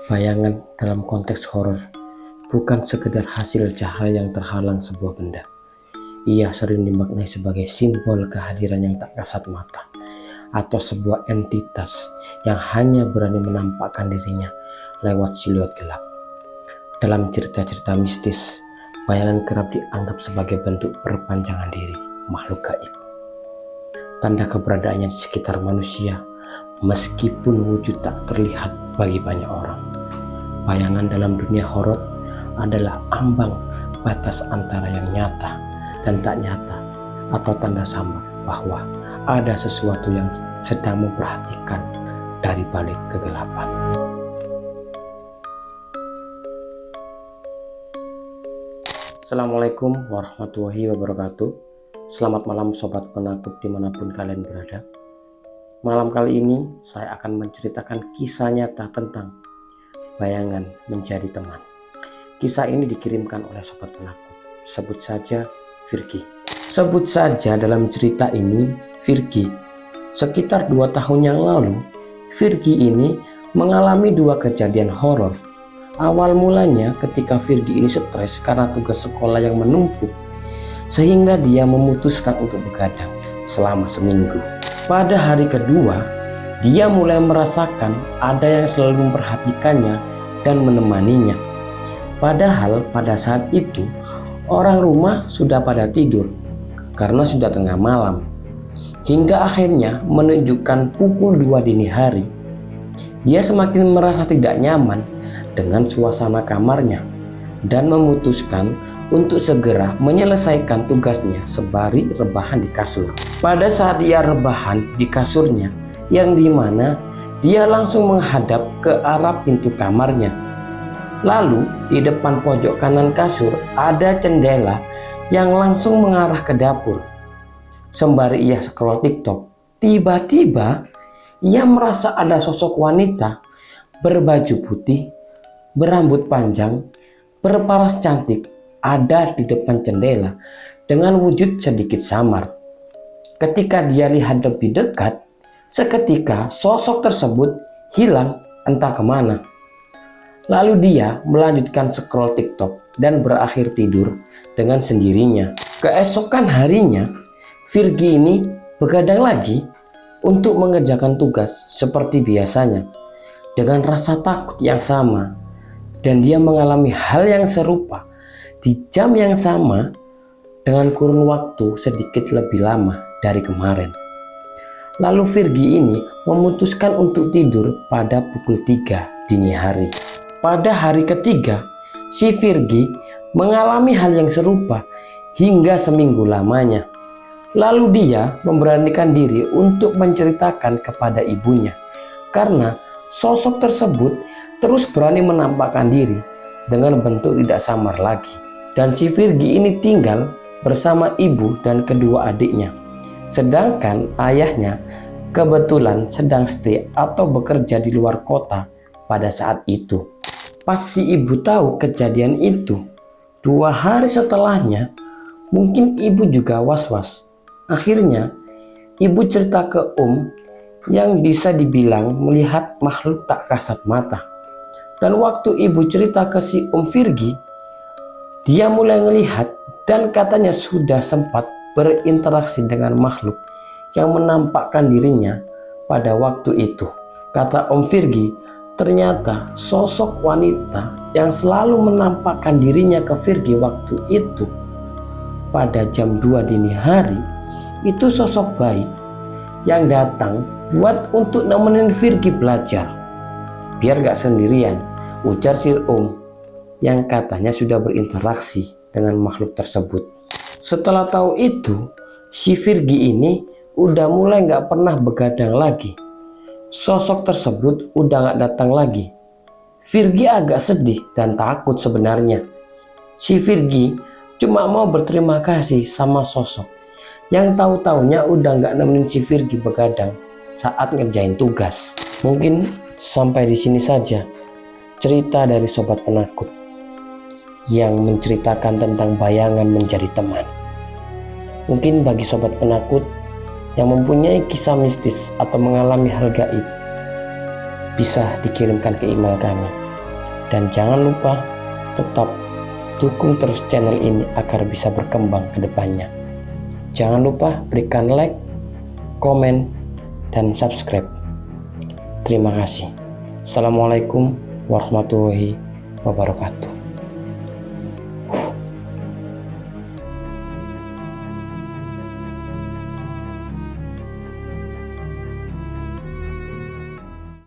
Bayangan dalam konteks horor bukan sekedar hasil cahaya yang terhalang sebuah benda. Ia sering dimaknai sebagai simbol kehadiran yang tak kasat mata, atau sebuah entitas yang hanya berani menampakkan dirinya lewat siluet gelap. Dalam cerita-cerita mistis, bayangan kerap dianggap sebagai bentuk perpanjangan diri makhluk gaib, tanda keberadaannya di sekitar manusia meskipun wujud tak terlihat bagi banyak orang. Bayangan dalam dunia horor adalah ambang batas antara yang nyata dan tak nyata, atau tanda samar bahwa ada sesuatu yang sedang memperhatikan dari balik kegelapan. Assalamualaikum warahmatullahi wabarakatuh. Selamat malam sobat penakut dimanapun kalian berada. Malam kali ini saya akan menceritakan kisah nyata tentang bayangan menjadi teman. Kisah ini dikirimkan oleh sobat penakut, sebut saja Virgi. Sebut saja dalam cerita ini Virgi. Sekitar 2 tahun yang lalu, Virgi ini mengalami 2 kejadian horor. Awal mulanya ketika Virgi ini stres karena tugas sekolah yang menumpuk, sehingga dia memutuskan untuk begadang selama seminggu. Pada hari kedua, dia mulai merasakan ada yang selalu memperhatikannya dan menemaninya. Padahal pada saat itu orang rumah sudah pada tidur karena sudah tengah malam. Hingga akhirnya menunjukkan pukul 2 dini hari, dia semakin merasa tidak nyaman dengan suasana kamarnya dan memutuskan untuk segera menyelesaikan tugasnya sembari rebahan di kasur. Pada saat dia rebahan di kasurnya, yang dimana dia langsung menghadap ke arah pintu kamarnya. Lalu di depan pojok kanan kasur ada jendela yang langsung mengarah ke dapur. Sembari ia scroll TikTok, tiba-tiba ia merasa ada sosok wanita berbaju putih, berambut panjang, berparas cantik ada di depan jendela dengan wujud sedikit samar. Ketika dia lihat lebih dekat, seketika sosok tersebut hilang entah kemana. Lalu dia melanjutkan scroll TikTok dan berakhir tidur dengan sendirinya. Keesokan harinya, Virgi ini begadang lagi untuk mengerjakan tugas seperti biasanya dengan rasa takut yang sama, dan dia mengalami hal yang serupa di jam yang sama dengan kurun waktu sedikit lebih lama dari kemarin. Lalu Virgi ini memutuskan untuk tidur pada pukul 3 dini hari. Pada hari ketiga, si Virgi mengalami hal yang serupa hingga seminggu lamanya. Lalu dia memberanikan diri untuk menceritakan kepada ibunya, karena sosok tersebut terus berani menampakkan diri dengan bentuk tidak samar lagi. Dan si Virgi ini tinggal bersama ibu dan kedua adiknya. Sedangkan ayahnya kebetulan sedang stay atau bekerja di luar kota pada saat itu. Pas si ibu tahu kejadian itu, 2 hari setelahnya, mungkin ibu juga was-was. Akhirnya, ibu cerita ke yang bisa dibilang melihat makhluk tak kasat mata. Dan waktu ibu cerita ke si Virgi, dia mulai melihat dan katanya sudah sempat berinteraksi dengan makhluk yang menampakkan dirinya pada waktu itu. Kata Virgi, ternyata sosok wanita yang selalu menampakkan dirinya ke Virgi waktu itu pada jam 2 dini hari, itu sosok baik yang datang buat untuk nemenin Virgi belajar biar gak sendirian, ujar si yang katanya sudah berinteraksi dengan makhluk tersebut. Setelah tahu itu, si Virgi ini udah mulai gak pernah begadang lagi. Sosok tersebut udah gak datang lagi. Virgi agak sedih dan takut sebenarnya. Si Virgi cuma mau berterima kasih sama sosok yang tahu-taunya udah gak nemenin si Virgi begadang saat ngerjain tugas. Mungkin sampai di sini saja cerita dari sobat penakut yang menceritakan tentang bayangan menjadi teman. Mungkin bagi sobat penakut yang mempunyai kisah mistis atau mengalami hal gaib, bisa dikirimkan ke email kami Dan jangan lupa tetap dukung terus channel ini agar bisa berkembang ke depannya. Jangan lupa berikan like, komen, dan subscribe. Terima kasih. Assalamualaikum warahmatullahi wabarakatuh.